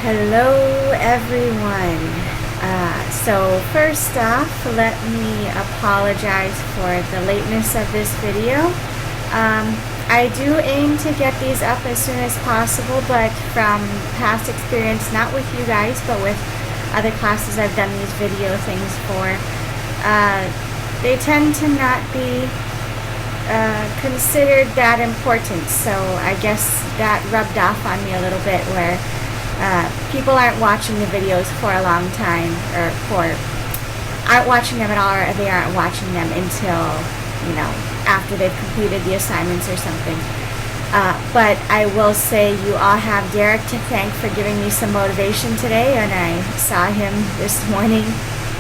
Hello everyone. So first off, let me apologize for the lateness of this video. I do aim to get these up as soon as possible, but from past experience, not with you guys, but with other classes I've done these video things for, they tend to not be considered that important. So I guess that rubbed off on me a little bit, where people aren't watching the videos for a long time, or aren't watching them at all, or they aren't watching them until, after they've completed the assignments or something. But I will say you all have Derek to thank for giving me some motivation today. And I saw him this morning.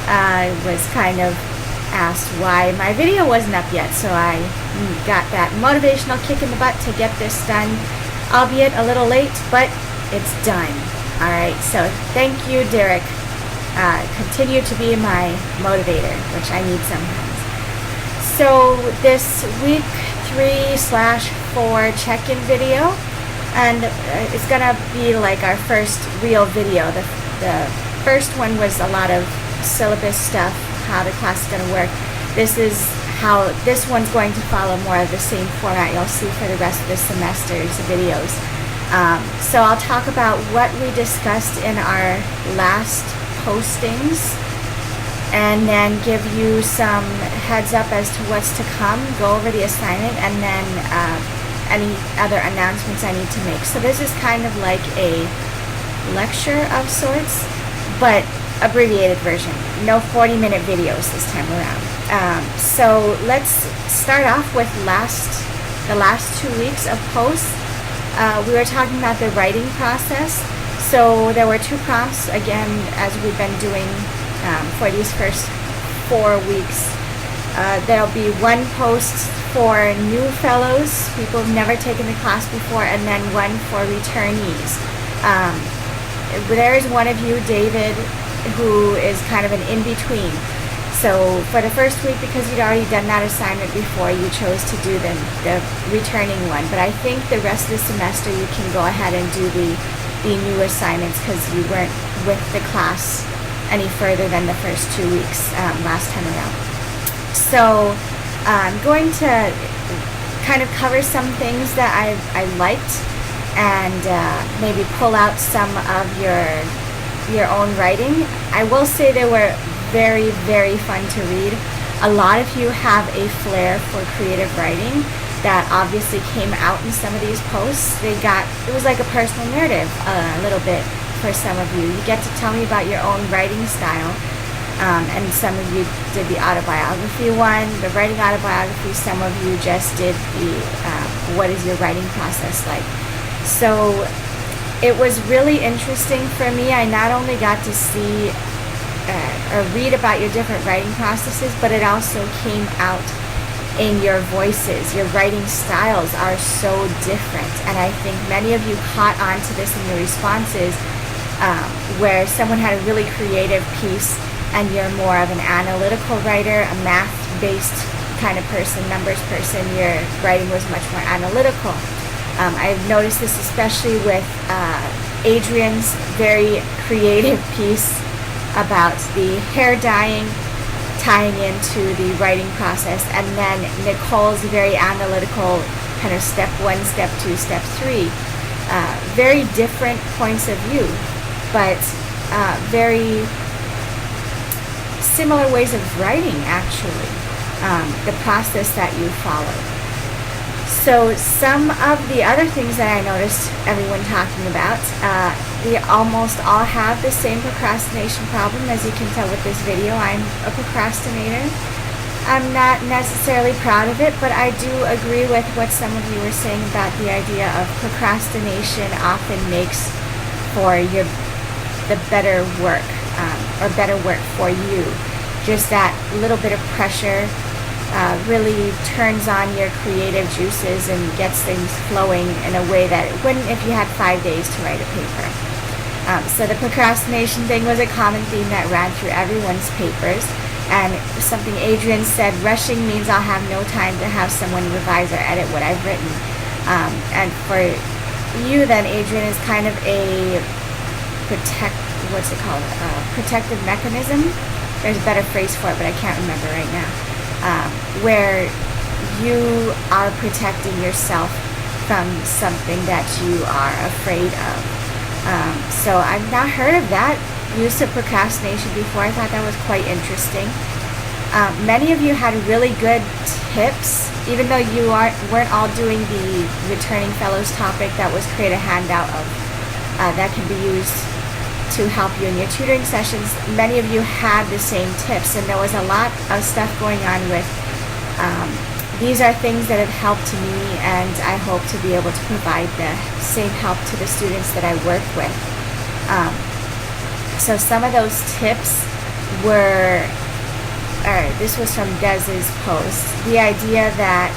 I was kind of asked why my video wasn't up yet, so I got that motivational kick in the butt to get this done, albeit a little late, but it's done. All right, so thank you, Derek. Continue to be my motivator, which I need sometimes. So this week 3/4 check-in video, and it's gonna be like our first real video. The first one was a lot of syllabus stuff, how the class is gonna work. This is how this one's going to follow more of the same format you'll see for the rest of the semester's videos. So I'll talk about what we discussed in our last postings, and then give you some heads up as to what's to come, go over the assignment, and then any other announcements I need to make. So this is kind of like a lecture of sorts, but abbreviated version. No 40-minute videos this time around. So let's start off with the last 2 weeks of posts. We were talking about the writing process. So there were 2 prompts, again, as we've been doing for these first 4 weeks. There'll be 1 post for new fellows, people who've never taken the class before, and then 1 for returnees. There is one of you, David, who is kind of an in-between. So for the first week, because you'd already done that assignment before, you chose to do the returning one. But I think the rest of the semester you can go ahead and do the new assignments, because you weren't with the class any further than the first 2 weeks last time around. So I'm going to kind of cover some things that I liked, and maybe pull out some of your own writing. I will say they were very, very fun to read. A lot of you have a flair for creative writing that obviously came out in some of these posts. It was like a personal narrative a little bit for some of you. You get to tell me about your own writing style, and some of you did the autobiography one, the writing autobiography. Some of you just did the what is your writing process like. So it was really interesting for me. I not only got to see or read about your different writing processes, but it also came out in your voices. Your writing styles are so different, and I think many of you caught on to this in your responses, where someone had a really creative piece and you're more of an analytical writer, a math-based kind of person, numbers person. Your writing was much more analytical. I've noticed this especially with Adrian's very creative piece about the hair dyeing, tying into the writing process, and then Nicole's very analytical kind of step 1, step 2, step 3. Very different points of view, but very similar ways of writing, actually, the process that you follow. So some of the other things that I noticed everyone talking about, we almost all have the same procrastination problem. As you can tell with this video, I'm a procrastinator. I'm not necessarily proud of it, but I do agree with what some of you were saying about the idea of procrastination often makes for the better work, or better work for you. Just that little bit of pressure really turns on your creative juices and gets things flowing in a way that it wouldn't if you had 5 days to write a paper. So the procrastination thing was a common theme that ran through everyone's papers, and something Adrian said, rushing means I'll have no time to have someone revise or edit what I've written. And for you then, Adrian, is kind of a protective mechanism. There's a better phrase for it, but I can't remember right now. Where you are protecting yourself from something that you are afraid of. So I've not heard of that use of procrastination before. I thought that was quite interesting. Many of you had really good tips, even though you weren't all doing the returning fellows topic. That was create a handout of that can be used to help you in your tutoring sessions. Many of you had the same tips, and there was a lot of stuff going on with these are things that have helped me, and I hope to be able to provide the same help to the students that I work with. So some of those tips were, this was from Dez's post, the idea that,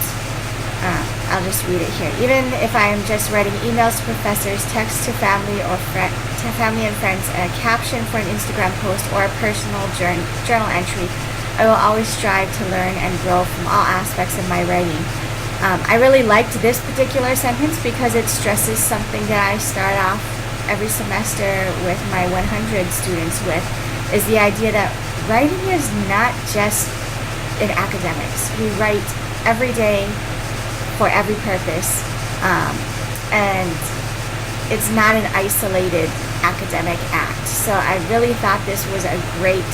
I'll just read it here. Even if I am just writing emails to professors, text to family or to family and friends, a caption for an Instagram post, or a personal journal entry, I will always strive to learn and grow from all aspects of my writing. I really liked this particular sentence because it stresses something that I start off every semester with my 100 students with, is the idea that writing is not just in academics. We write every day for every purpose, and it's not an isolated academic act. So I really thought this was a great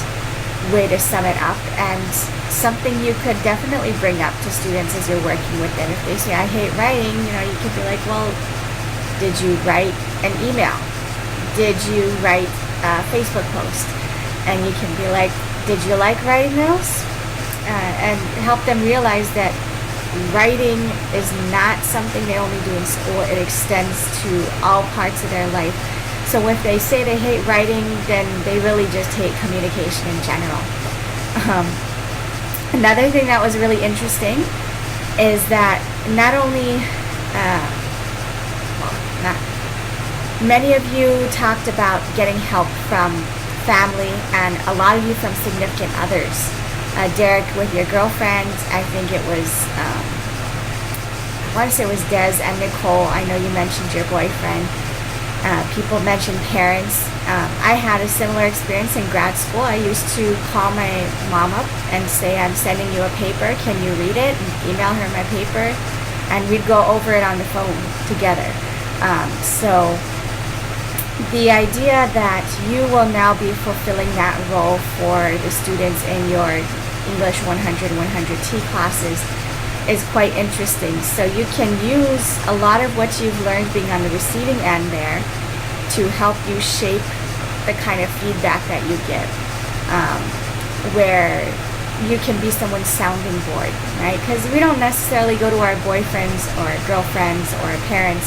way to sum it up, and something you could definitely bring up to students as you're working with them. If they say, I hate writing, you could be like, well, did you write an email? Did you write a Facebook post? And you can be like, did you like writing those? And help them realize that writing is not something they only do in school. It extends to all parts of their life. So if they say they hate writing, then they really just hate communication in general. Another thing that was really interesting is that not only, many of you talked about getting help from family, and a lot of you from significant others. Derek with your girlfriend, I think it was, I want to say it was Des and Nicole. I know you mentioned your boyfriend. People mentioned parents. I had a similar experience in grad school. I used to call my mom up and say, I'm sending you a paper, can you read it? And email her my paper, and we'd go over it on the phone together. So the idea that you will now be fulfilling that role for the students in your English 100 100T classes is quite interesting. So you can use a lot of what you've learned being on the receiving end there to help you shape the kind of feedback that you give, where you can be someone's sounding board, right? Because we don't necessarily go to our boyfriends or girlfriends or parents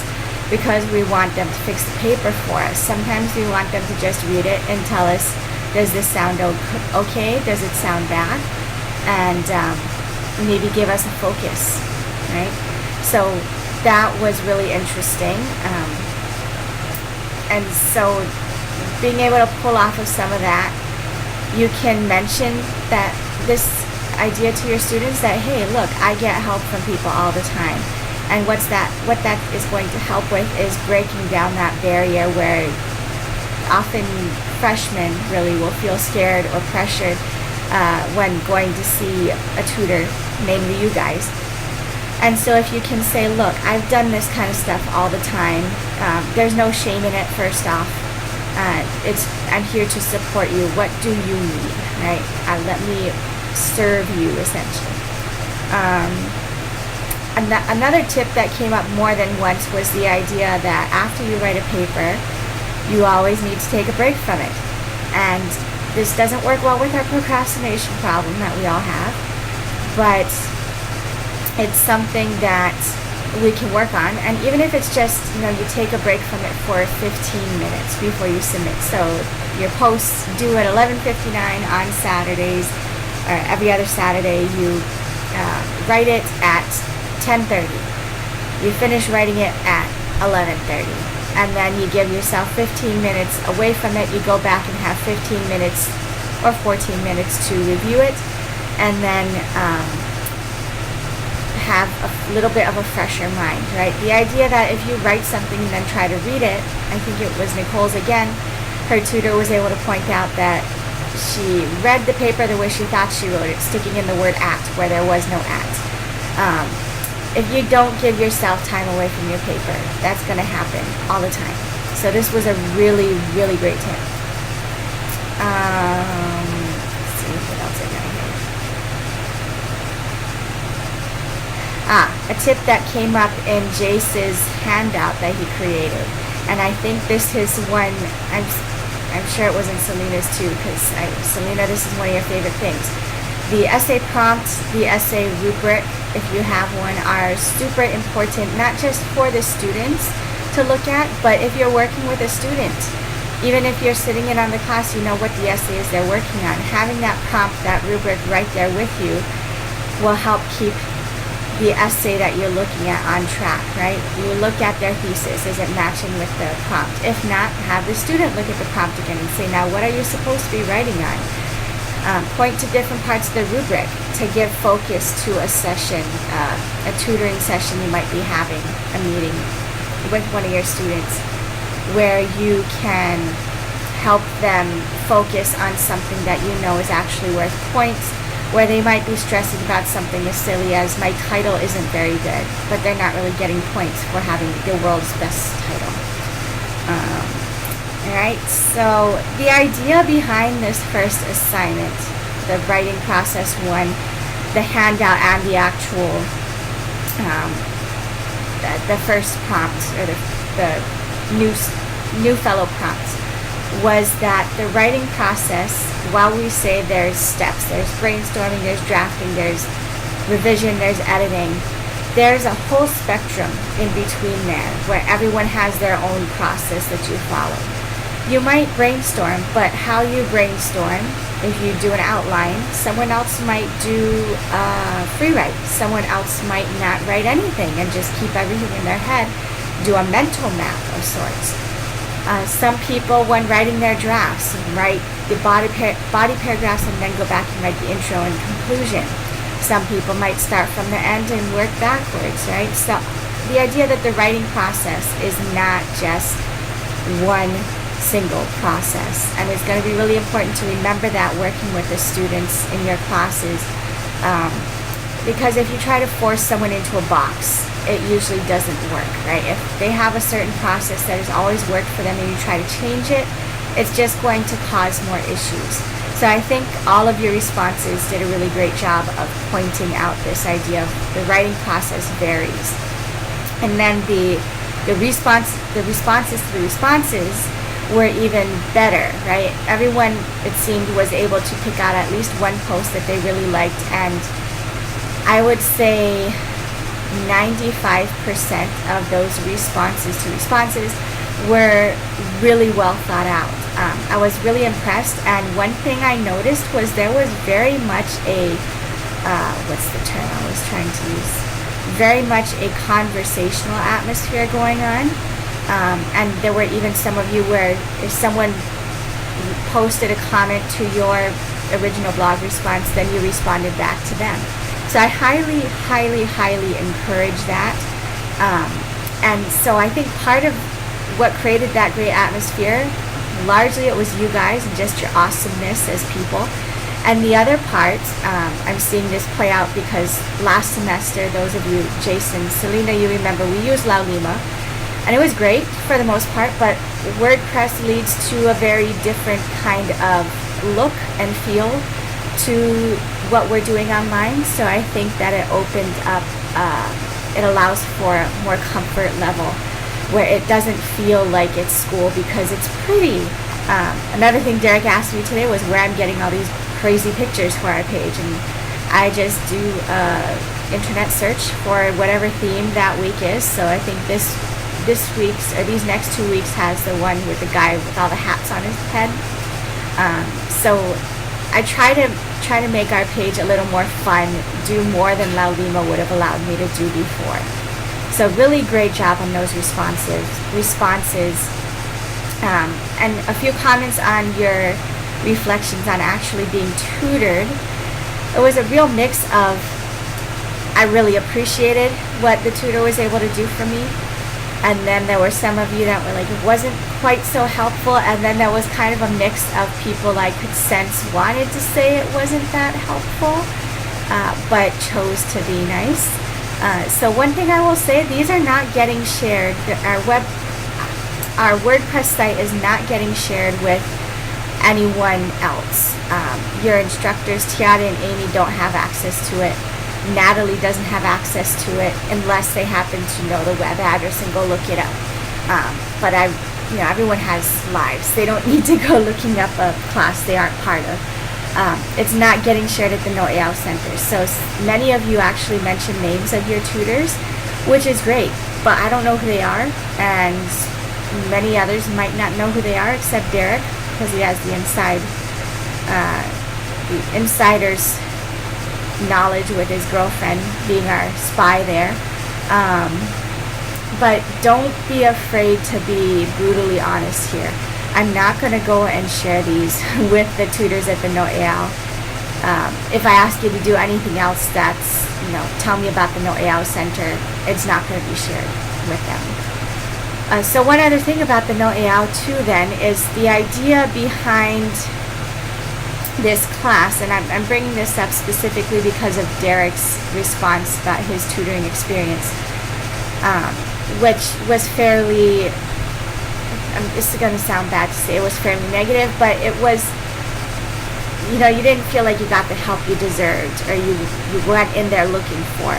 because we want them to fix the paper for us. Sometimes we want them to just read it and tell us, does this sound okay? Does it sound bad? And maybe give us a focus, right? So that was really interesting. And so being able to pull off of some of that, you can mention that this idea to your students that, hey, look, I get help from people all the time. And what that is going to help with is breaking down that barrier where often freshmen really will feel scared or pressured when going to see a tutor, namely you guys. And so if you can say, look, I've done this kind of stuff all the time. There's no shame in it, first off. I'm here to support you. What do you need, right? Let me serve you, essentially. Another tip that came up more than once was the idea that after you write a paper, you always need to take a break from it. And this doesn't work well with our procrastination problem that we all have, but it's something that we can work on. And even if it's just, you take a break from it for 15 minutes before you submit. So your posts due at 11:59 on Saturdays, or every other Saturday, you write it at 10:30. You finish writing it at 11:30. And then you give yourself 15 minutes away from it. You go back and have 15 minutes or 14 minutes to review it, and then have a little bit of a fresher mind, right? The idea that if you write something and then try to read it, I think it was Nicole's again, her tutor was able to point out that she read the paper the way she thought she wrote it, sticking in the word at where there was no at. If you don't give yourself time away from your paper, that's going to happen all the time. So this was a really, really great tip. Let's see what else I got here. A tip that came up in Jace's handout that he created, and I think this is one, I'm sure it was in Selena's too, because Selena, this is one of your favorite things. The essay prompts, the essay rubric, if you have one, are super important, not just for the students to look at, but if you're working with a student, even if you're sitting in on the class, you know what the essay is they're working on. Having that prompt, that rubric right there with you will help keep the essay that you're looking at on track, right? You look at their thesis, is it matching with the prompt? If not, have the student look at the prompt again and say, now what are you supposed to be writing on? Point to different parts of the rubric to give focus to a session, a tutoring session you might be having, a meeting with one of your students, where you can help them focus on something that you know is actually worth points, where they might be stressing about something as silly as my title isn't very good, but they're not really getting points for having the world's best title. Alright, so the idea behind this first assignment, the writing process one, the handout and the actual, the first prompt, or the new fellow prompts, was that the writing process, while we say there's steps, there's brainstorming, there's drafting, there's revision, there's editing, there's a whole spectrum in between there where everyone has their own process that you follow. You might brainstorm, but how you brainstorm, if you do an outline, someone else might do free write. Someone else might not write anything and just keep everything in their head, do a mental map of sorts. Some people, when writing their drafts, write the body paragraphs and then go back and write the intro and conclusion. Some people might start from the end and work backwards, right? So the idea that the writing process is not just one single process, and it's going to be really important to remember that working with the students in your classes, because if you try to force someone into a box, it usually doesn't work, right? If they have a certain process that has always worked for them and you try to change it, it's just going to cause more issues. So I think all of your responses did a really great job of pointing out this idea of the writing process varies. And then the responses to the responses were even better, right? Everyone, it seemed, was able to pick out at least one post that they really liked, and I would say 95% of those responses were really well thought out. I was really impressed, and one thing I noticed was there was very much a, what's the term I was trying to use? Very much a conversational atmosphere going on. And there were even some of you where if someone posted a comment to your original blog response, then you responded back to them. So I highly, highly, highly encourage that. And so I think part of what created that great atmosphere, largely it was you guys and just your awesomeness as people. And the other part, I'm seeing this play out because last semester, those of you, Jason, Selena, you remember, we used Laulima. And it was great for the most part, but WordPress leads to a very different kind of look and feel to what we're doing online. So I think that it opened up, it allows for a more comfort level where it doesn't feel like it's school because it's pretty. Another thing Derek asked me today was where I'm getting all these crazy pictures for our page, and I just do internet search for whatever theme that week is. So I think this week's, or these next 2 weeks, has the one with the guy with all the hats on his head. So I try to make our page a little more fun, do more than Laulima would have allowed me to do before. So really great job on those responses. And a few comments on your reflections on actually being tutored. It was a real mix of, I really appreciated what the tutor was able to do for me. And then there were some of you that were like, it wasn't quite so helpful, and then there was kind of a mix of people I could sense wanted to say it wasn't that helpful, but chose to be nice. So one thing I will say, these are not getting shared. Our WordPress site is not getting shared with anyone else. Your instructors, Tiara and Amy, don't have access to it. Natalie doesn't have access to it unless they happen to know the web address and go look it up. But everyone has lives. They don't need to go looking up a class they aren't part of. It's not getting shared at the NoEAO Center. So many of you actually mentioned names of your tutors, which is great, but I don't know who they are, and many others might not know who they are except Derek, because he has the insider's knowledge with his girlfriend being our spy there. But don't be afraid to be brutally honest here. I'm not going to go and share these with the tutors at the NoEAO. If I ask you to do anything else that's, tell me about the NoEAO Center, it's not going to be shared with them. So one other thing about the NoEAO too then is the idea behind this class, and I'm bringing this up specifically because of Derek's response about his tutoring experience, which was fairly, this is going to sound bad to say it was fairly negative, but it was, you didn't feel like you got the help you deserved or you went in there looking for.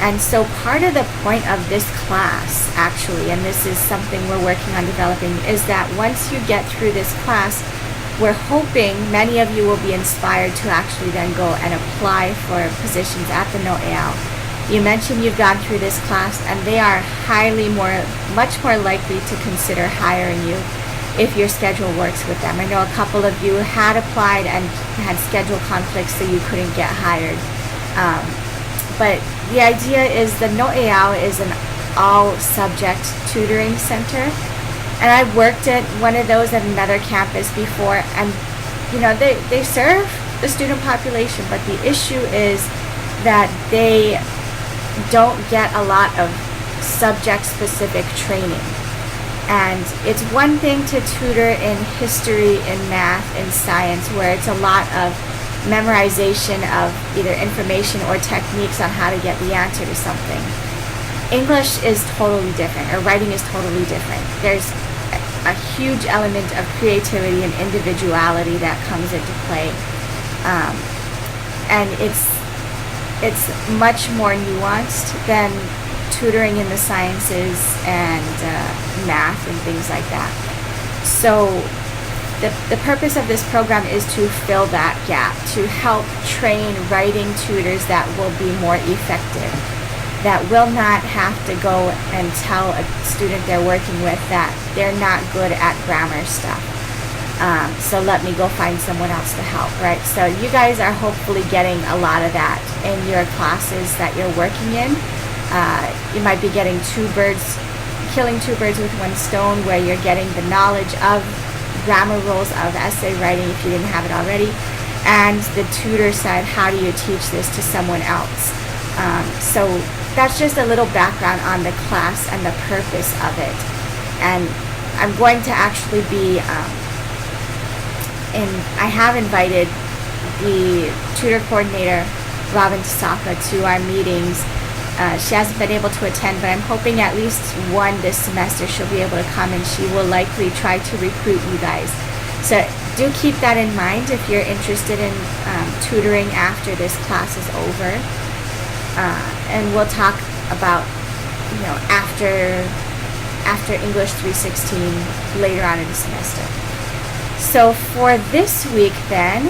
And so part of the point of this class, actually, and this is something we're working on developing, is that once you get through this class, we're hoping many of you will be inspired to actually then go and apply for positions at the NoEAO. You mentioned you've gone through this class, and they are much more likely to consider hiring you if your schedule works with them. I know a couple of you had applied and had schedule conflicts, so you couldn't get hired. But the idea is the NoEAO is an all-subject tutoring center. And I've worked at one of those at another campus before, and they serve the student population, but the issue is that they don't get a lot of subject-specific training. And it's one thing to tutor in history, in math, in science, where it's a lot of memorization of either information or techniques on how to get the answer to something. English is totally different, or writing is totally different. There's a huge element of creativity and individuality that comes into play, and it's much more nuanced than tutoring in the sciences and math and things like that. So the purpose of this program is to fill that gap, to help train writing tutors that will be more effective, that will not have to go and tell a student they're working with that they're not good at grammar stuff. So let me go find someone else to help, right? So you guys are hopefully getting a lot of that in your classes that you're working in. You might be killing two birds with one stone, where you're getting the knowledge of grammar rules of essay writing if you didn't have it already, and the tutor side, how do you teach this to someone else? So that's just a little background on the class and the purpose of it. And I'm going to actually be I have invited the tutor coordinator, Robin Tasaka, to our meetings. She hasn't been able to attend, but I'm hoping at least one this semester she'll be able to come, and she will likely try to recruit you guys. So do keep that in mind if you're interested in tutoring after this class is over. And we'll talk about, after English 316 later on in the semester. So for this week then,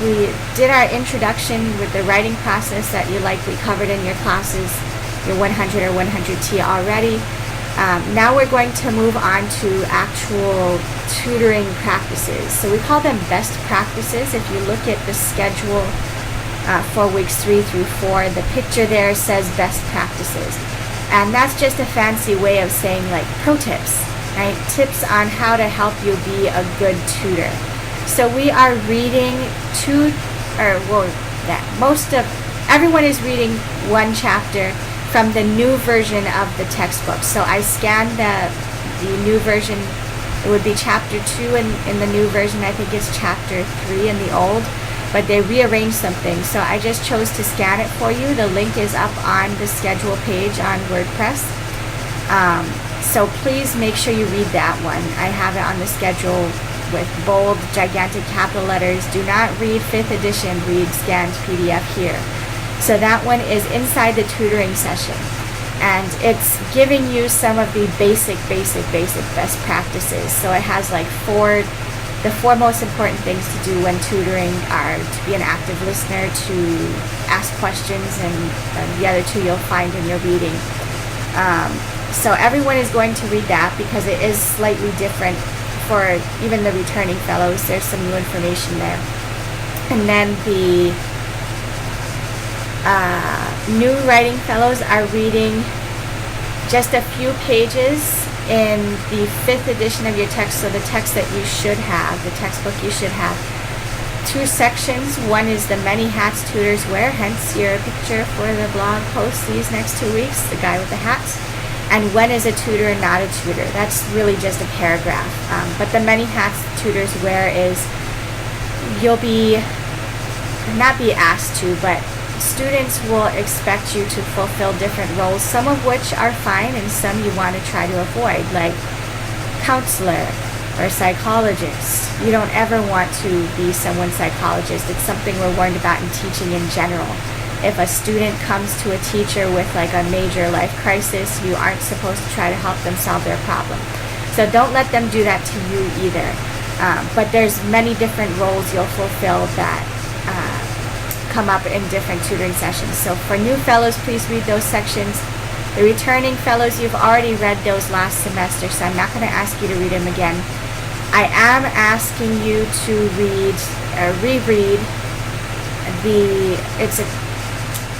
we did our introduction with the writing process that you likely covered in your classes, your 100 or 100T already. Now we're going to move on to actual tutoring practices. So we call them best practices. If you look at the schedule for weeks 3 through 4, the picture there says best practices. And that's just a fancy way of saying like pro tips, right? Tips on how to help you be a good tutor. So we are reading everyone is reading one chapter from the new version of the textbook. So I scanned the new version It would be chapter 2 in the new version. I think it's chapter 3 in the old, but they rearranged something. So I just chose to scan it for you. The link is up on the schedule page on WordPress. So please make sure you read that one. I have it on the schedule with bold, gigantic capital letters. Do not read 5th edition, read scanned PDF here. So that one is inside the tutoring session. And it's giving you some of the basic best practices. So it has like the four most important things to do when tutoring are to be an active listener, to ask questions, and the other two you'll find in your reading. So everyone is going to read that because it is slightly different for even the returning fellows. There's some new information there. And then the new writing fellows are reading just a few pages in the 5th edition of your text, so the text that you should have, the textbook you should have. 2 sections. One is the many hats tutors wear, hence your picture for the blog post these next 2 weeks, the guy with the hats. And when is a tutor and not a tutor? That's really just a paragraph. But the many hats tutors wear is you'll not be asked to, but students will expect you to fulfill different roles, some of which are fine and some you want to try to avoid, like counselor or psychologist. You don't ever want to be someone's psychologist. It's something we're warned about in teaching in general. If a student comes to a teacher with like a major life crisis, you aren't supposed to try to help them solve their problem. So don't let them do that to you either. But there's many different roles you'll fulfill that come up in different tutoring sessions. So for new fellows, please read those sections. The returning fellows, you've already read those last semester, so I'm not going to ask you to read them again. I am asking you to reread it's a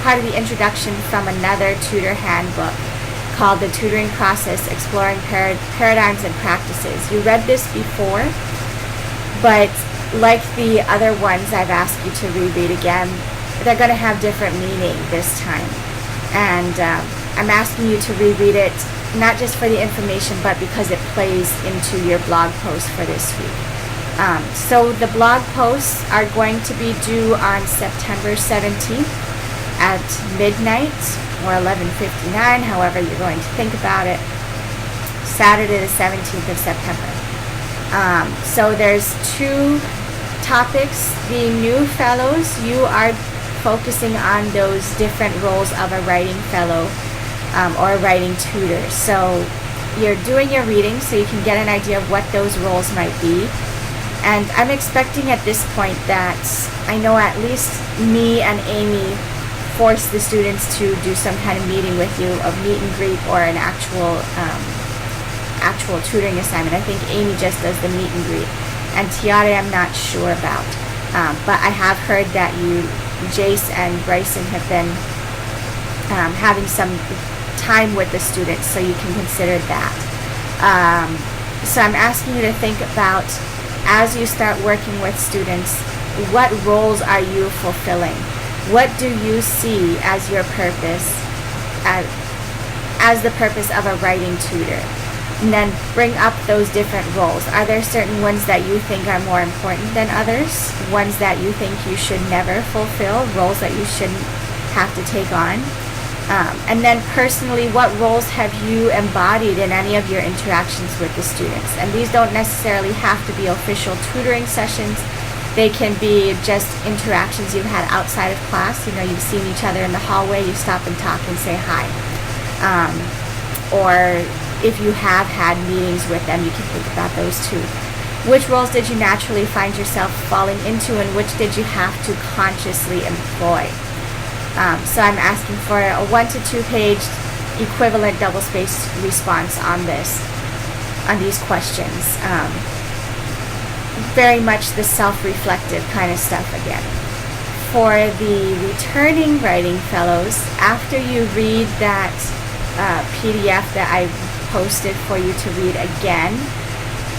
part of the introduction from another tutor handbook called The Tutoring Process, Exploring Paradigms and Practices. You read this before, but like the other ones I've asked you to reread again, they're going to have different meaning this time. And I'm asking you to reread it, not just for the information, but because it plays into your blog post for this week. So the blog posts are going to be due on September 17th at midnight or 11:59, however you're going to think about it, Saturday the 17th of September. So there's 2 topics. The new fellows, you are focusing on those different roles of a writing fellow or a writing tutor. So you're doing your reading so you can get an idea of what those roles might be. And I'm expecting at this point that I know at least me and Amy force the students to do some kind of meeting with you, of meet and greet or an actual tutoring assignment. I think Amy just does the meet and greet. And Tiare I'm not sure about. But I have heard that Jace and Bryson have been having some time with the students, so you can consider that. So I'm asking you to think about, as you start working with students, what roles are you fulfilling? What do you see as your purpose, as the purpose of a writing tutor? And then bring up those different roles. Are there certain ones that you think are more important than others? Ones that you think you should never fulfill? Roles that you shouldn't have to take on? And then personally, what roles have you embodied in any of your interactions with the students? And these don't necessarily have to be official tutoring sessions. They can be just interactions you've had outside of class. You know, you've seen each other in the hallway, you stop and talk and say hi. Or if you have had meetings with them, you can think about those too. Which roles did you naturally find yourself falling into, and which did you have to consciously employ? So I'm asking for a 1 to 2 page equivalent double-spaced response on these questions. Very much the self-reflective kind of stuff again. For the returning writing fellows, after you read that PDF that I posted for you to read again,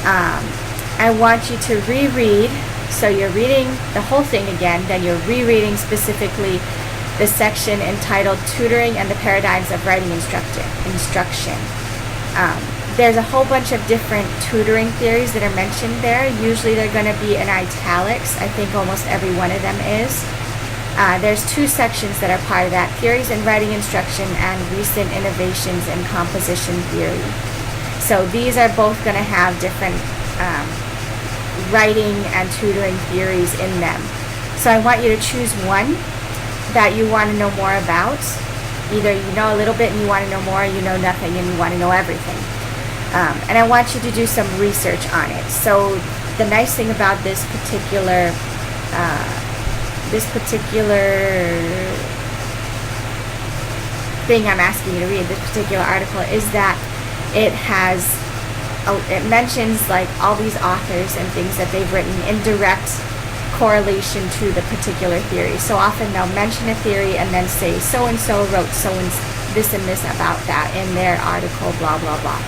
I want you to reread. So you're reading the whole thing again, then you're rereading specifically the section entitled Tutoring and the Paradigms of Writing Instruction. there's a whole bunch of different tutoring theories that are mentioned there. Usually they're going to be in italics. I think almost every one of them is. There's 2 sections that are part of that: theories in writing instruction and recent innovations in composition theory. So these are both going to have different writing and tutoring theories in them. So I want you to choose one that you want to know more about. Either you know a little bit and you want to know more, you know nothing and you want to know everything. And I want you to do some research on it. So the nice thing about this particular thing I'm asking you to read, this particular article, is that it mentions like all these authors and things that they've written in direct correlation to the particular theory. So often they'll mention a theory and then say so and so wrote so and this about that in their article, blah blah blah.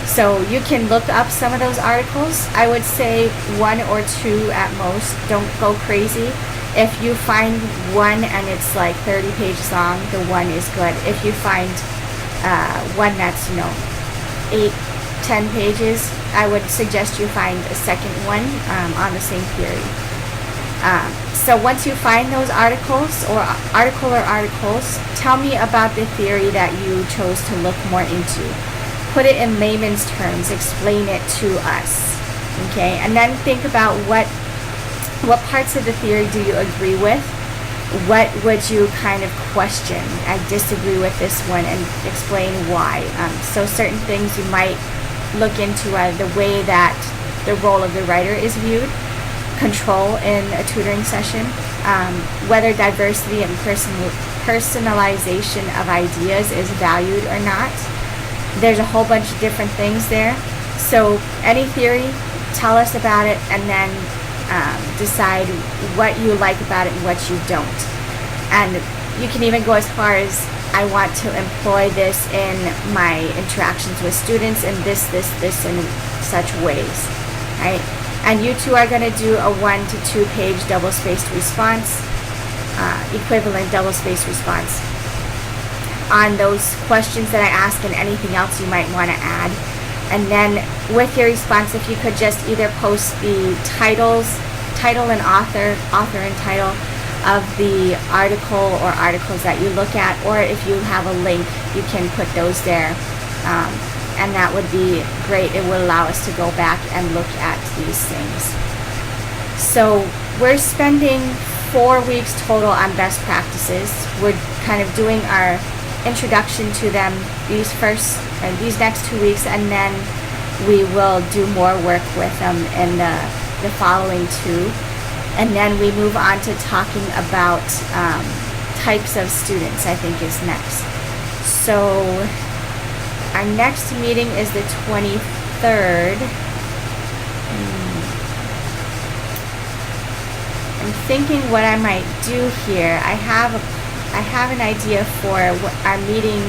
So you can look up some of those articles. I would say 1 or 2 at most. Don't go crazy. If you find one and it's like 30 pages long, the one is good. If you find one that's 8-10 pages, I would suggest you find a second one on the same theory. So once you find those articles or articles, tell me about the theory that you chose to look more into. Put it in layman's terms, explain it to us, okay? And then think about what parts of the theory do you agree with? What would you kind of question? I disagree with this one, and explain why. So certain things you might look into the way that the role of the writer is viewed, control in a tutoring session, whether diversity and personalization of ideas is valued or not. There's a whole bunch of different things there. So any theory, tell us about it, and then decide what you like about it and what you don't. And you can even go as far as, I want to employ this in my interactions with students in this in such ways, right? And you two are going to do a 1 to 2 page double-spaced response, equivalent double-spaced response on those questions that I ask and anything else you might want to add. And then with your response, if you could just either post the title and author and title of the article or articles that you look at, or if you have a link, you can put those there. And that would be great. It would allow us to go back and look at these things. So we're spending 4 weeks total on best practices. We're kind of doing our introduction to them these next 2 weeks, and then we will do more work with them in the following 2, and then we move on to talking about types of students, I think, is next. So our next meeting is the 23rd. I'm thinking what I might do here. I have an idea for our meeting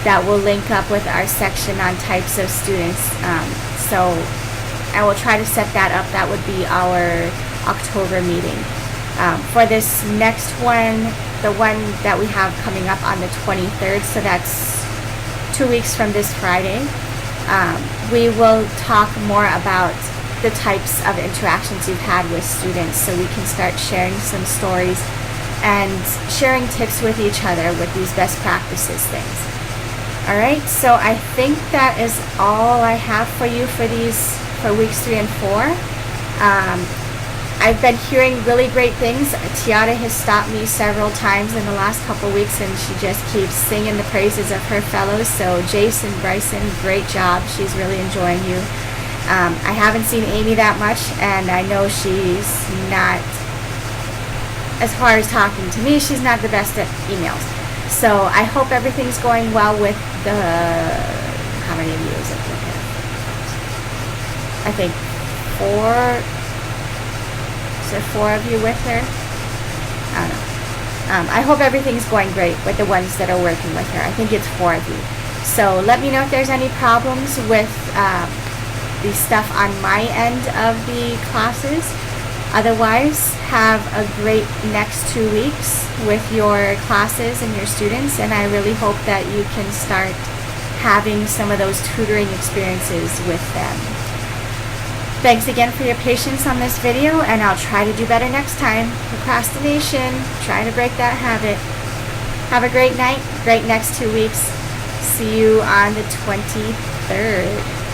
that will link up with our section on types of students. So I will try to set that up. That would be our October meeting. For this next one, the one that we have coming up on the 23rd, so that's 2 weeks from this Friday, we will talk more about the types of interactions you've had with students, so we can start sharing some stories and sharing tips with each other with these best practices things. All right, so I think that is all I have for you for weeks 3 and 4. I've been hearing really great things. Tiara has stopped me several times in the last couple weeks, and she just keeps singing the praises of her fellows. So Jason, Bryson, great job. She's really enjoying you. I haven't seen Amy that much, and I know she's not, as far as talking to me, she's not the best at emails. So I hope everything's going well with the, how many of you is it? I think 4. Is there 4 of you with her? I don't know. I hope everything's going great with the ones that are working with her. I think it's 4 of you. So let me know if there's any problems with the stuff on my end of the classes. Otherwise, have a great next 2 weeks with your classes and your students, and I really hope that you can start having some of those tutoring experiences with them. Thanks again for your patience on this video, and I'll try to do better next time. Procrastination, trying to break that habit. Have a great night, great next 2 weeks. See you on the 23rd.